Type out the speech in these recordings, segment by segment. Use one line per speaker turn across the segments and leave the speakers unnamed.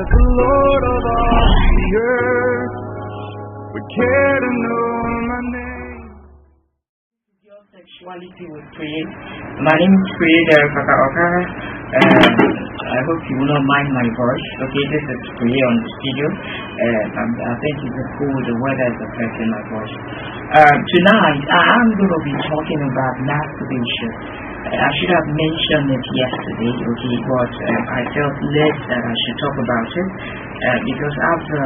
that the Lord of all the earth would care to know my name.
Your sexuality will create. My name is Creator Okara. I hope you will not mind my voice. Okay, this is Priya on the studio. I think it's cool. The weather is affecting my voice. Tonight, I'm going to be talking about masturbation. I should have mentioned it yesterday, okay, but I felt led that I should talk about it because after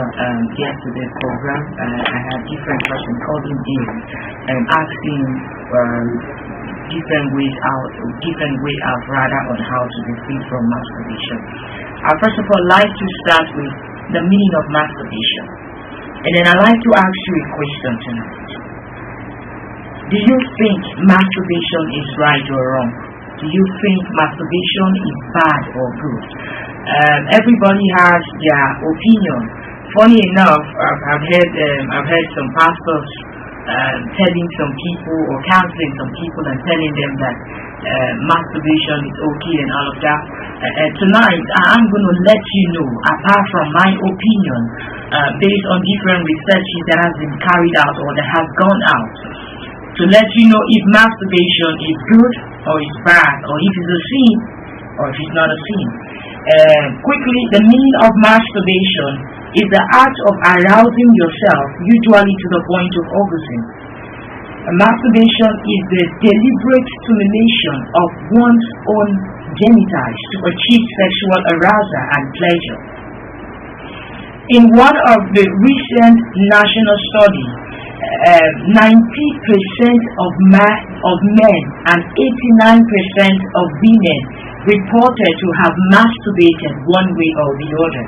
yesterday's program, I had different persons calling in and asking different way out rather on how to be free from masturbation. I first of all like to start with the meaning of masturbation, and then I like to ask you a question tonight. Do you think masturbation is right or wrong? Do you think masturbation is bad or good? Everybody has their opinion. Funny enough, I've heard some pastors telling some people or counseling some people and telling them that masturbation is okay and all of that. Tonight, I'm going to let you know, apart from my opinion, based on different researches that has been carried out or that has gone out, to let you know if masturbation is good or is bad, or if it's a sin or if it's not a sin. Quickly, the meaning of masturbation is the act of arousing yourself, usually to the point of orgasm. Masturbation is the deliberate stimulation of one's own genitals to achieve sexual arousal and pleasure. In one of the recent national studies, 90% of men and 89% of women reported to have masturbated one way or the other.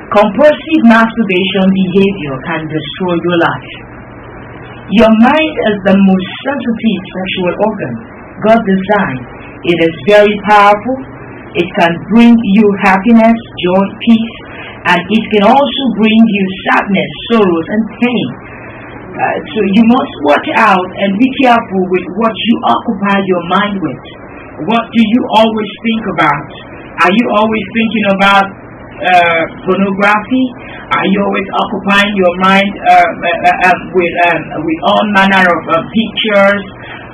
Compulsive masturbation behavior can destroy your life. Your mind is the most sensitive sexual organ God designed. It is very powerful. It can bring you happiness, joy, peace, and it can also bring you sadness, sorrows, and pain. So you must watch out and be careful with what you occupy your mind with. What do you always think about? Are you always thinking about pornography? Are you always occupying your mind with all manner of pictures,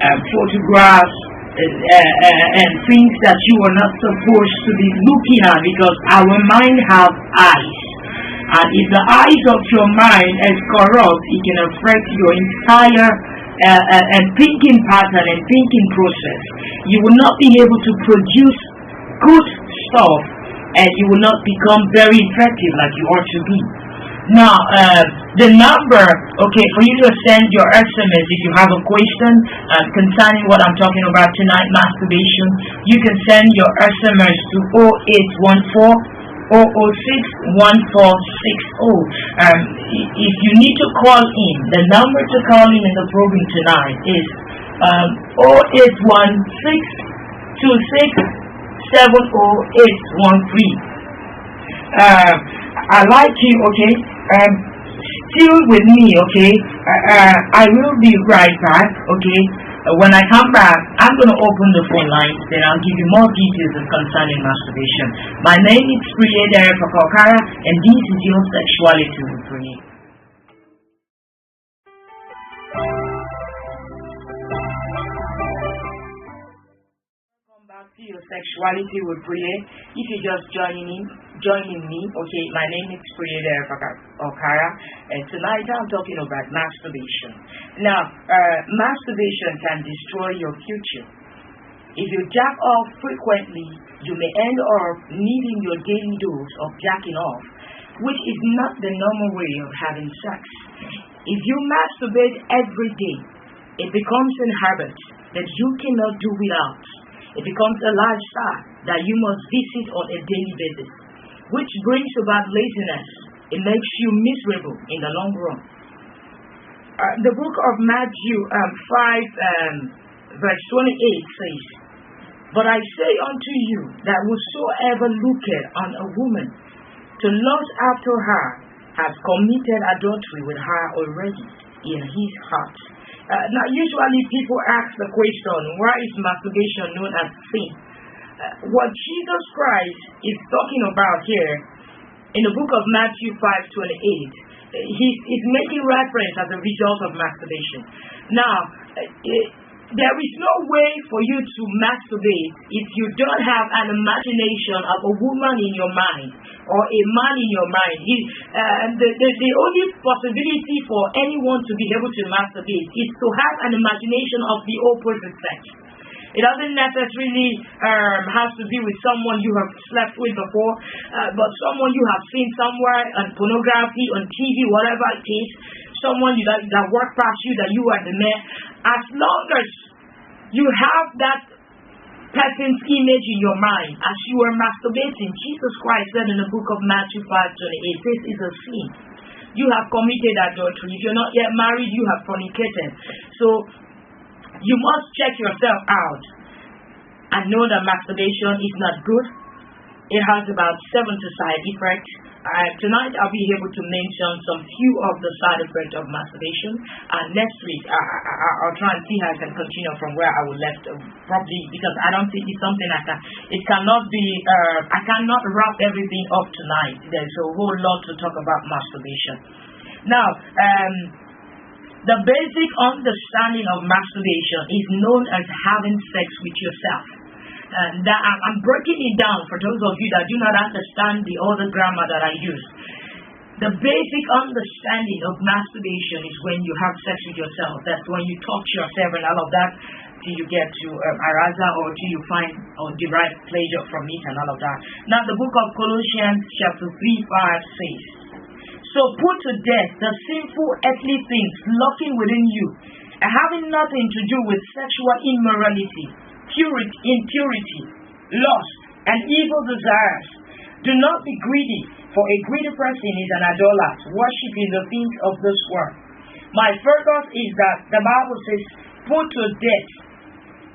photographs, and things that you are not supposed to be looking at? Because our mind have eyes. And if the eyes of your mind is corrupt, it can affect your entire thinking pattern and thinking process. You will not be able to produce good stuff, and you will not become very effective like you ought to be. Now, the number, okay, for you to send your SMS if you have a question concerning what I'm talking about tonight, masturbation, you can send your SMS to 0814 006-1460. If you need to call in, the number to call in the program tonight is 081-626-70813. I like you, okay? Still with me, okay? I will be right back, okay? When I come back, I'm going to open the phone lines, then I'll give you more details concerning masturbation. My name is Creator Okara, and this is your Sexuality with Priya. Welcome back to your Sexuality with Priya. If you're just joining me, okay, my name is Creator Okara, and tonight I'm talking about masturbation. Now, masturbation can destroy your future. If you jack off frequently, you may end up needing your daily dose of jacking off, which is not the normal way of having sex. If you masturbate every day, it becomes a habit that you cannot do without. It becomes a lifestyle that you must visit on a daily basis, which brings about laziness. It makes you miserable in the long run. The book of Matthew 5 verse 28 says, "But I say unto you that whosoever looketh on a woman to lust after her has committed adultery with her already in his heart." Now usually people ask the question, why is masturbation known as sin? What Jesus Christ is talking about here in the book of Matthew 5:28, he's making reference as a result of masturbation. Now, there is no way for you to masturbate if you don't have an imagination of a woman in your mind or a man in your mind. The only possibility for anyone to be able to masturbate is to have an imagination of the opposite sex. It doesn't necessarily have to be with someone you have slept with before, but someone you have seen somewhere on pornography, on TV, whatever it is, someone that worked past you, that you are the man. As long as you have that person's image in your mind, as you are masturbating, Jesus Christ said in the book of Matthew 5:28, this is a sin. You have committed adultery. If you're not yet married, you have fornicated. So you must check yourself out and know that masturbation is not good. It has about 70 side effects. Tonight I'll be able to mention some few of the side effects of masturbation. And next week I'll try and see how I can continue from where I was left. Probably because I don't think it's something it cannot be, I cannot wrap everything up tonight. There's a whole lot to talk about masturbation. Now, the basic understanding of masturbation is known as having sex with yourself. That I'm breaking it down for those of you that do not understand the other grammar that I use. The basic understanding of masturbation is when you have sex with yourself. That's when you touch yourself and all of that till you get to arousal or till you find or derive pleasure from it and all of that. Now the book of Colossians chapter 3:5 says, so put to death the sinful earthly things lurking within you, and having nothing to do with sexual immorality, impurity, lust, and evil desires. Do not be greedy, for a greedy person is an idolater, worshipping the things of this world. My focus is that the Bible says, put to death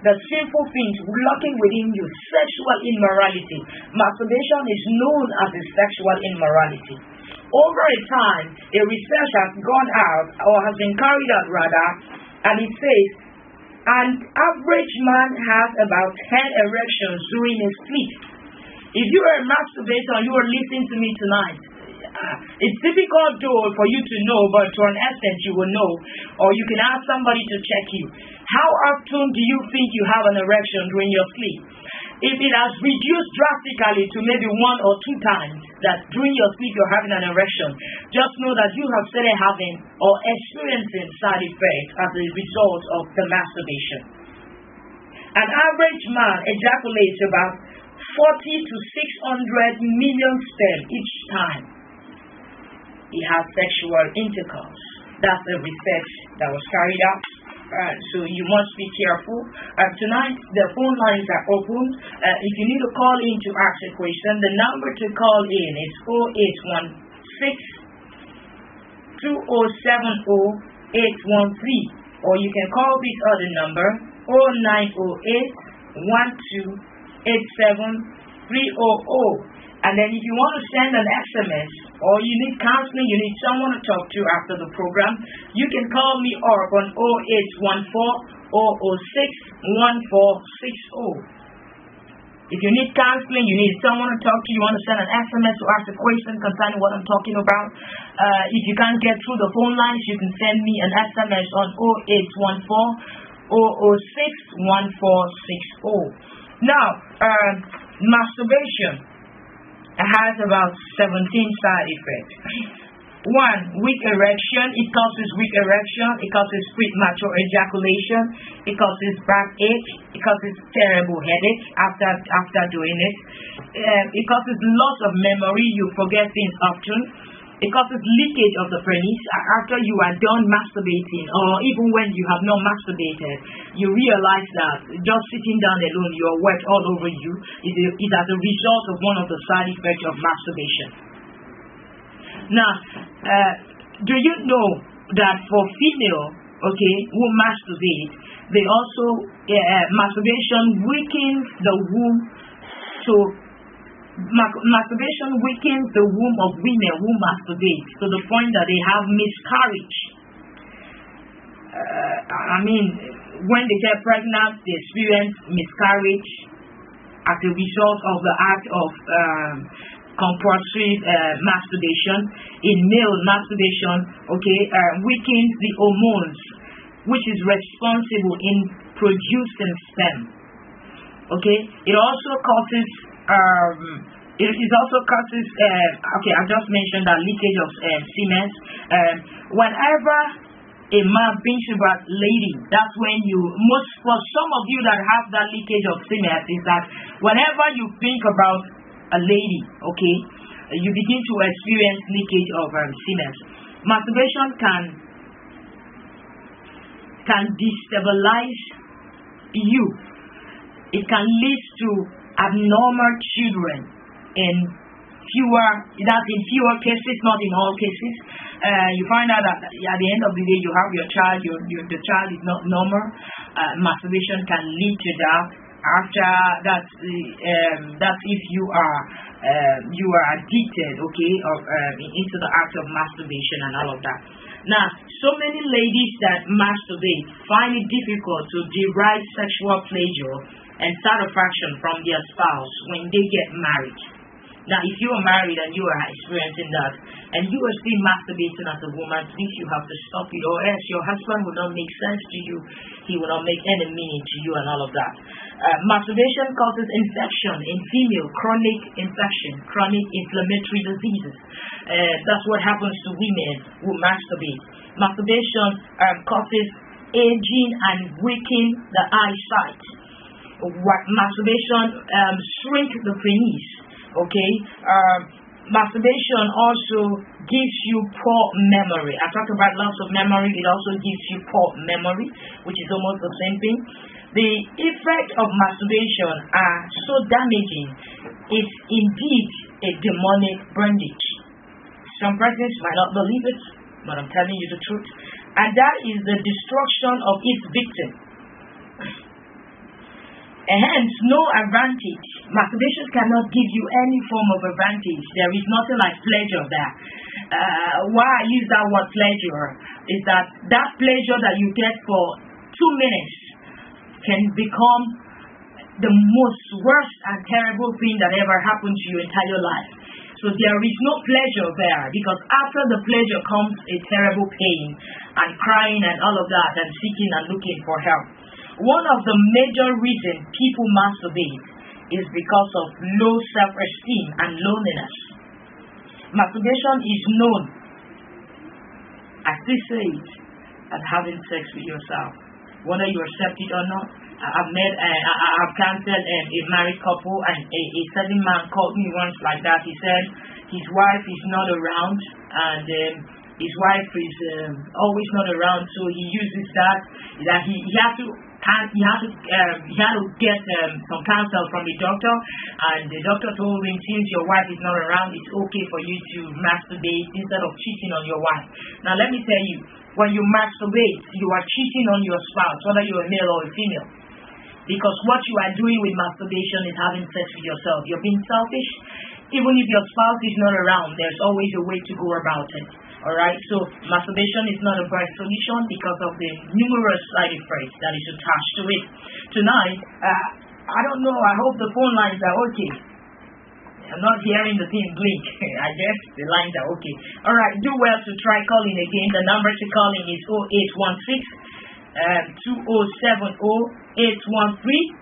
the sinful things lurking within you, sexual immorality. Masturbation is known as a sexual immorality. Over a time, a research has gone out, or has been carried out rather, and it says, an average man has about 10 erections during his sleep. If you are a masturbator and you are listening to me tonight, it's difficult though for you to know, but to an extent you will know, or you can ask somebody to check you. How often do you think you have an erection during your sleep? If it has reduced drastically to maybe 1 or 2 times that during your sleep you're having an erection, just know that you have started having or experiencing side effects as a result of the masturbation. An average man ejaculates about 40 to 600 million sperm each time he has sexual intercourse. That's the research that was carried out. So you must be careful. Tonight, the phone lines are open. If you need to call in to ask a question, the number to call in is 0816 2070 813. Or you can call this other number, 0908 1287 300. And then if you want to send an SMS or you need counseling, you need someone to talk to after the program, you can call me up on 0814 006 1460. If you need counseling, you need someone to talk to, you want to send an SMS or ask a question concerning what I'm talking about. If you can't get through the phone lines, you can send me an SMS on 0814 006 1460. Now, masturbation has about 17 side effects. 1, weak erection. It causes weak erection. It causes premature ejaculation. It causes backache. It causes terrible headache after doing it. It causes loss of memory. You forget things often. It causes leakage of the penis after you are done masturbating, or even when you have not masturbated. You realize that just sitting down alone, you're wet all over you. It is as a result of one of the side effects of masturbation. Now, do you know that for female, who masturbate, they also masturbation weakens the womb. So masturbation weakens the womb of women who masturbate to the point that they have miscarriage. When they get pregnant, they experience miscarriage as a result of the act of compulsive masturbation. In male, masturbation, weakens the hormones which is responsible in producing sperm. It also causes I just mentioned that leakage of semen. Whenever a man thinks about lady, that's when for some of you that have that leakage of semen, is that whenever you think about a lady, you begin to experience leakage of semen. Masturbation can destabilize you. It can lead to abnormal children in fewer cases, not in all cases. You find out that at the end of the day, you have your child, the child is not normal. Masturbation can lead to that. After that, that's if you are addicted, into the act of masturbation and all of that. Now, so many ladies that masturbate find it difficult to derive sexual pleasure and satisfaction from their spouse when they get married. Now, if you are married and you are experiencing that, and you are still masturbating as a woman, please, you have to stop it, or else your husband will not make sense to you. He will not make any meaning to you and all of that. Masturbation causes infection in female, chronic infection, chronic inflammatory diseases. That's what happens to women who masturbate. Masturbation causes aging and weaken the eyesight. Masturbation shrink the penis. Masturbation also gives you poor memory. I talked about loss of memory. It also gives you poor memory, which is almost the same thing. The effects of masturbation are so damaging. It's indeed a demonic bondage. Some persons might not believe it, but I'm telling you the truth. And that is the destruction of its victim. And hence, no advantage. Masturbation cannot give you any form of advantage. There is nothing like pleasure there. Why I use that word pleasure is that pleasure that you get for 2 minutes can become the most worst and terrible thing that ever happened to your entire life. So there is no pleasure there, because after the pleasure comes a terrible pain and crying and all of that and seeking and looking for help. One of the major reasons people masturbate is because of low self-esteem and loneliness. Masturbation is known, I still say it, as having sex with yourself. Whether you accept it or not, I've counseled a married couple, and a certain man called me once like that. He said his wife is not around, and his wife is always not around, so he uses that he had to get some counsel from the doctor, and the doctor told him, since your wife is not around, it's okay for you to masturbate instead of cheating on your wife. Now let me tell you, when you masturbate, you are cheating on your spouse, whether you're a male or a female, because what you are doing with masturbation is having sex with yourself. You're being selfish. Even if your spouse is not around, there's always a way to go about it. Alright, so masturbation is not a bad solution because of the numerous side effects that is attached to it. Tonight, I don't know, I hope the phone lines are okay. I'm not hearing the thing blink. I guess the lines are okay. Alright, do well to try calling again. The number to calling is 0816 2070 813.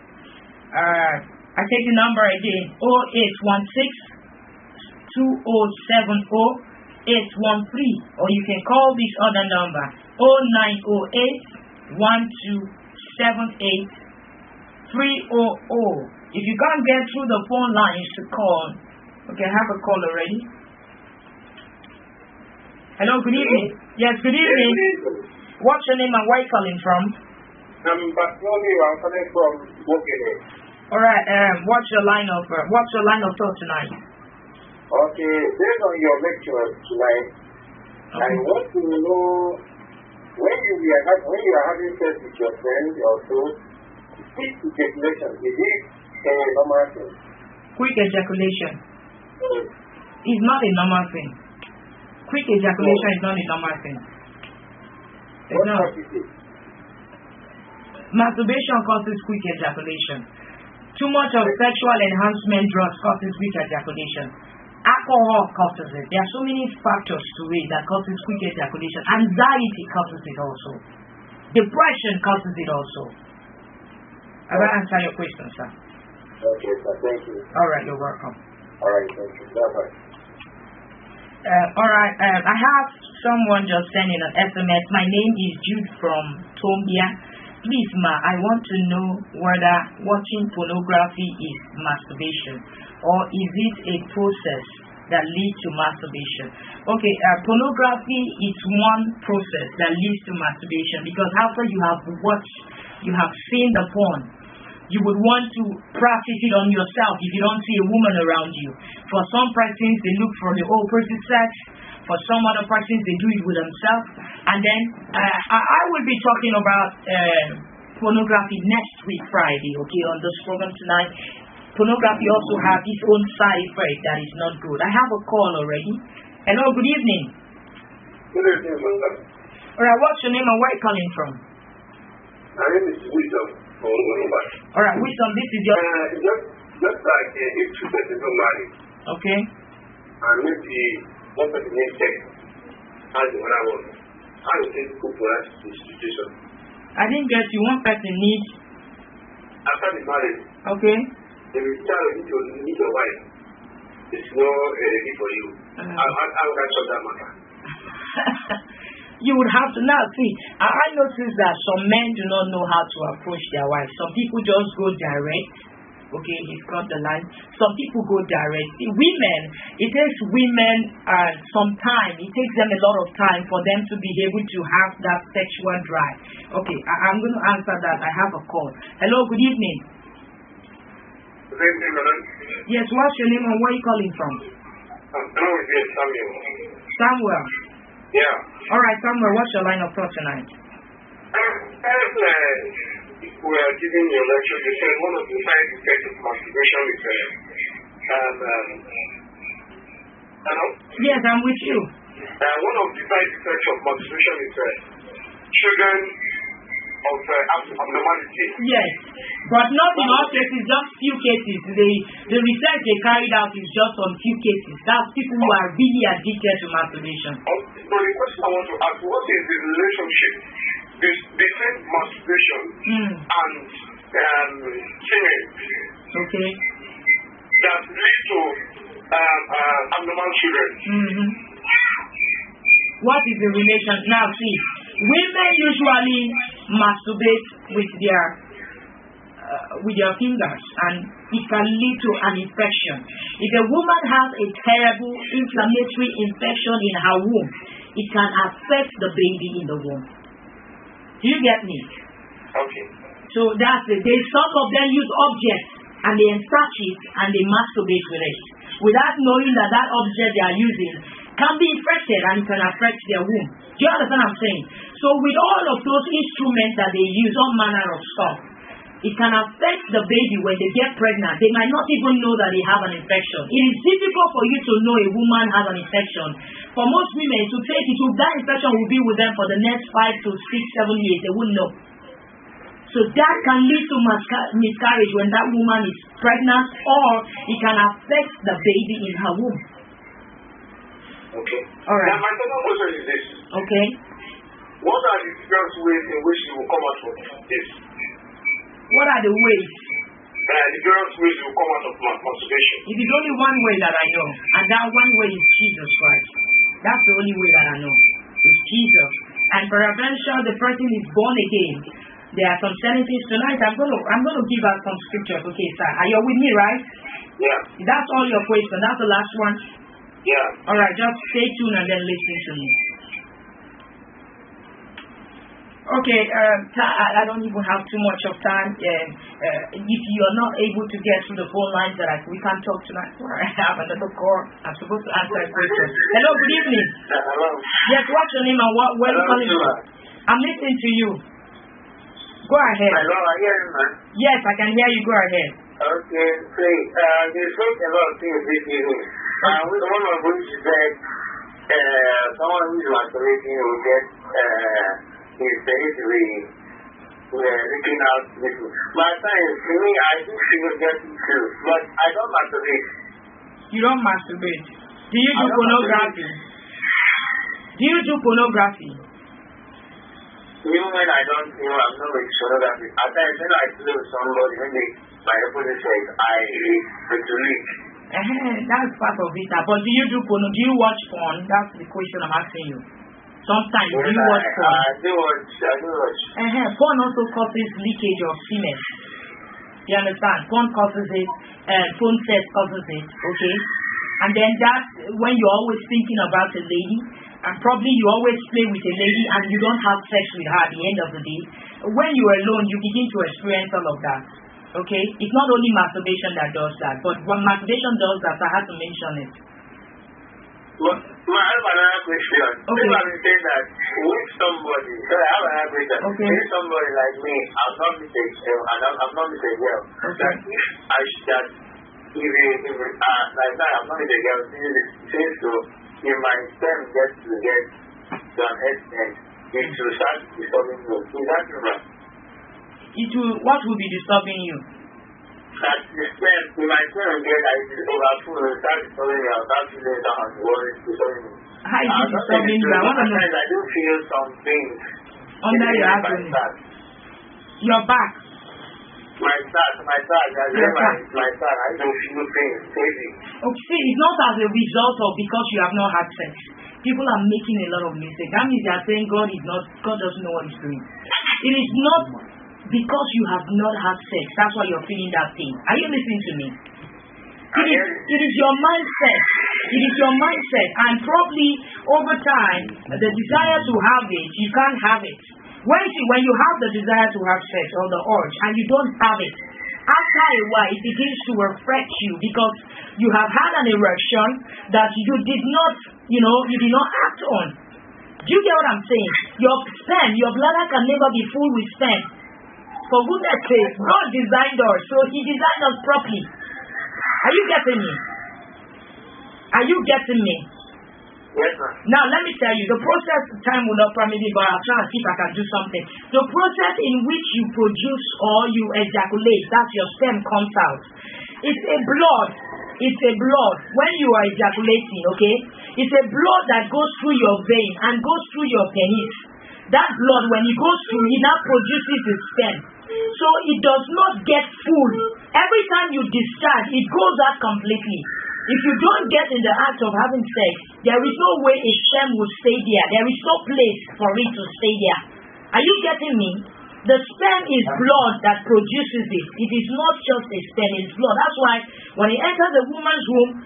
I take the number again, 0816 2070 813, or you can call this other number 0908 1278 300. If you can't get through the phone lines to call, okay, I have a call already. Hello, good evening. Yes, good evening. What's your name and where are you calling from?
I'm calling from Bokene.
Alright, what's your line of thought tonight?
Okay, based on your lecture tonight, I want to know when you are having sex with your friends or so, quick ejaculation, is it a normal thing?
Quick ejaculation is not a normal thing. Quick ejaculation is not a normal thing.
What is it?
Masturbation causes quick ejaculation. Too much of sexual enhancement drugs causes quick ejaculation. alcohol causes it. There are so many factors to it that causes quick ejaculation. Anxiety causes it also. Depression causes it also. Have I answered your question, sir?
Okay, sir. Thank you.
All right, you're welcome.
All right, thank you. Bye-bye.
All right, I have someone just sending an SMS. My name is Jude from Tombia. Please, ma, I want to know whether watching pornography is masturbation or is it a process that leads to masturbation? Okay, pornography is one process that leads to masturbation because after you have watched, you have seen the porn, you would want to practice it on yourself if you don't see a woman around you. For some persons, they look for the whole person's sex. For some other persons, they do it with themselves. And then I will be talking about pornography next week, Friday, okay, on this program tonight. Pornography also has its own side effect that is not good. I have a call already. Hello, good evening.
Good evening, Mother.
All right, what's your name and where are you calling from?
My name is Wisdom.
All right, Wisdom, this is your...
Just like if two persons are married,
Okay.
and maybe one person needs sex, as the other one, how do you think people for the situation?
I didn't get you. One person needs...
After the marriage,
Okay.
if you tell you need your wife, it's not ready for you. How would I solve that matter?
You would have to now see. I noticed that some men do not know how to approach their wives. Some people just go direct. Okay, he's got the line. Some people go direct. Women, it takes women some time. It takes them a lot of time for them to be able to have that sexual drive. Okay, I'm going to answer that. I have a call. Hello, good evening.
Good evening, madam.
Yes, what's your name and where are you calling from?
Hello, it's Samuel.
Samuel.
Yeah.
All right, Samuel, what's your line of thought tonight?
We are giving you a lecture. You said one of the side effects of masturbation is hello?
Yes, I'm with you.
One of the side effects of masturbation is children of abnormality.
Yes, but not in all cases, just few cases. The research they carried out is just on few cases. That's people who are really addicted to masturbation.
So the question I want to ask, what is the relationship between masturbation and semen
Okay.
that leads to abnormal children?
What is the relation? Now see, women usually masturbate with their fingers and it can lead to an infection. If a woman has a terrible inflammatory infection in her womb, it can affect the baby in the womb. Do you get me?
Okay.
So that's it. Some of them use objects and they insert it and they masturbate with it without knowing that that object they are using can be infected and it can affect their womb. Do you understand what I'm saying? So with all of those instruments that they use, all manner of stuff, it can affect the baby when they get pregnant. They might not even know that they have an infection. It is difficult for you to know a woman has an infection. For most women, to take it, that infection will be with them for the next 5 to 6, 7 years. They wouldn't know. So that can lead to miscarriage when that woman is pregnant, or it can affect the baby in her womb.
Okay.
All right.
Now my second question is this.
Okay.
What are the different ways in which you will come out of this?
What are the ways?
The various ways you will come out of masturbation.
It is only one way that I know, and that one way is Jesus Christ. That's the only way that I know. It's Jesus. And peradventure, the person is born again. There are some certain things tonight. I'm going to give out some scriptures. Okay, sir. Are you with me, right?
Yeah.
That's all your question. That's the last one.
Yeah.
All right. Just stay tuned and then listen to me. Okay, I don't even have too much of time. If you are not able to get through the phone lines, we can't talk tonight. I have another call. I'm supposed to answer a question. Hello, good evening.
Hello.
Yes, what's your name and where are you calling from? I'm listening to you. Go ahead.
Hello, I hear you, man.
Yes, I can hear you. Go ahead.
Okay, great. You spoke a lot of things this evening. One of which is that someone who is masturbating will get his basically looking out this. My time, to me, I think she will get it too, but I don't masturbate.
You don't masturbate? Do you do pornography? Do you do pornography?
Even when I don't, I'm not with pornography. At times when I play with somebody, when my opposite sex, I relate.
That's part of it. But do you do porn? Do you watch porn? That's the question I'm asking you. Sometimes do you watch porn?
I do watch.
Porn also causes leakage of semen. You understand? Porn causes it. Phone sex causes it. Okay. And then that's when you're always thinking about a lady, and probably you always play with a lady and you don't have sex with her at the end of the day. When you're alone, you begin to experience all of that. Okay? It's not only masturbation that does that, but when masturbation does that, I have to mention it.
Well, I have another question.
Okay.
People have been saying that with somebody, so I have another question.
Okay.
With somebody like me, I'm not with a girl.
Okay.
That if I should like that, I'm not with a girl, since so, if my sperm gets to an extent, it will start disturbing you. Is that right?
What will be disturbing you?
That the sperm, if my sperm gets overfull, it will start disturbing you. I'll start feeling down and worry, disturbing you.
How is it disturbing you? I want to know.
I do feel something
Under your abdomen. Your back.
My start, I don't feel pain, crazy.
Okay, see, it's not as a result of because you have not had sex. People are making a lot of mistakes. That means they are saying God doesn't know what He's doing. It is not because you have not had sex. That's why you're feeling that pain. Are you listening to me? It is your mindset. It is your mindset, and probably over time, the desire to have it, you can't have it. When you have the desire to have sex or the urge and you don't have it, after a while it begins to affect you because you have had an erection that you did not act on. Do you get what I'm saying? Your bladder can never be full with sperm. For goodness sake, God designed us, so He designed us properly. Are you getting me? Are you getting me?
Yes, ma'am.
Now, let me tell you, the process, time will not permit me, but I'll try and see if I can do something. The process in which you produce or you ejaculate, that's your sperm comes out. It's a blood. When you are ejaculating, okay? It's a blood that goes through your vein and goes through your penis. That blood, when it goes through, it now produces the sperm. So it does not get full. Every time you discharge, it goes out completely. If you don't get in the act of having sex, there is no way a sperm will stay there. There is no place for it to stay there. Are you getting me? The sperm is blood that produces it. It is not just a sperm, it's blood. That's why when it enters the woman's womb,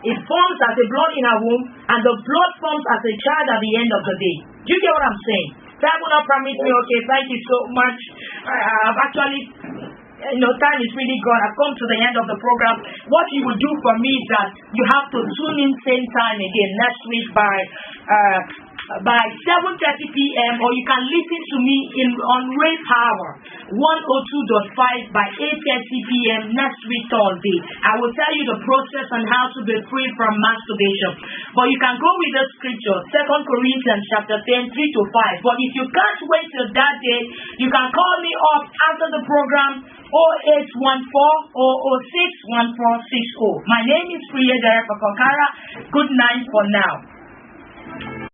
it forms as a blood in her womb, and the blood forms as a child at the end of the day. Do you get what I'm saying? Time will not permit me. Okay, thank you so much. I've actually... time is really gone. I've come to the end of the program. What you will do for me is that you have to tune in same time again next week by 7:30 p.m. or you can listen to me on Ray Power 102.5 by 8:30 p.m. next week Thursday. I will tell you the process on how to be free from masturbation. But you can go with the scripture 2 Corinthians chapter 10 3-5. But if you can't wait till that day, you can call me up after the program 0814 006 1460. My name is Priya Derek Kokara. Good night for now.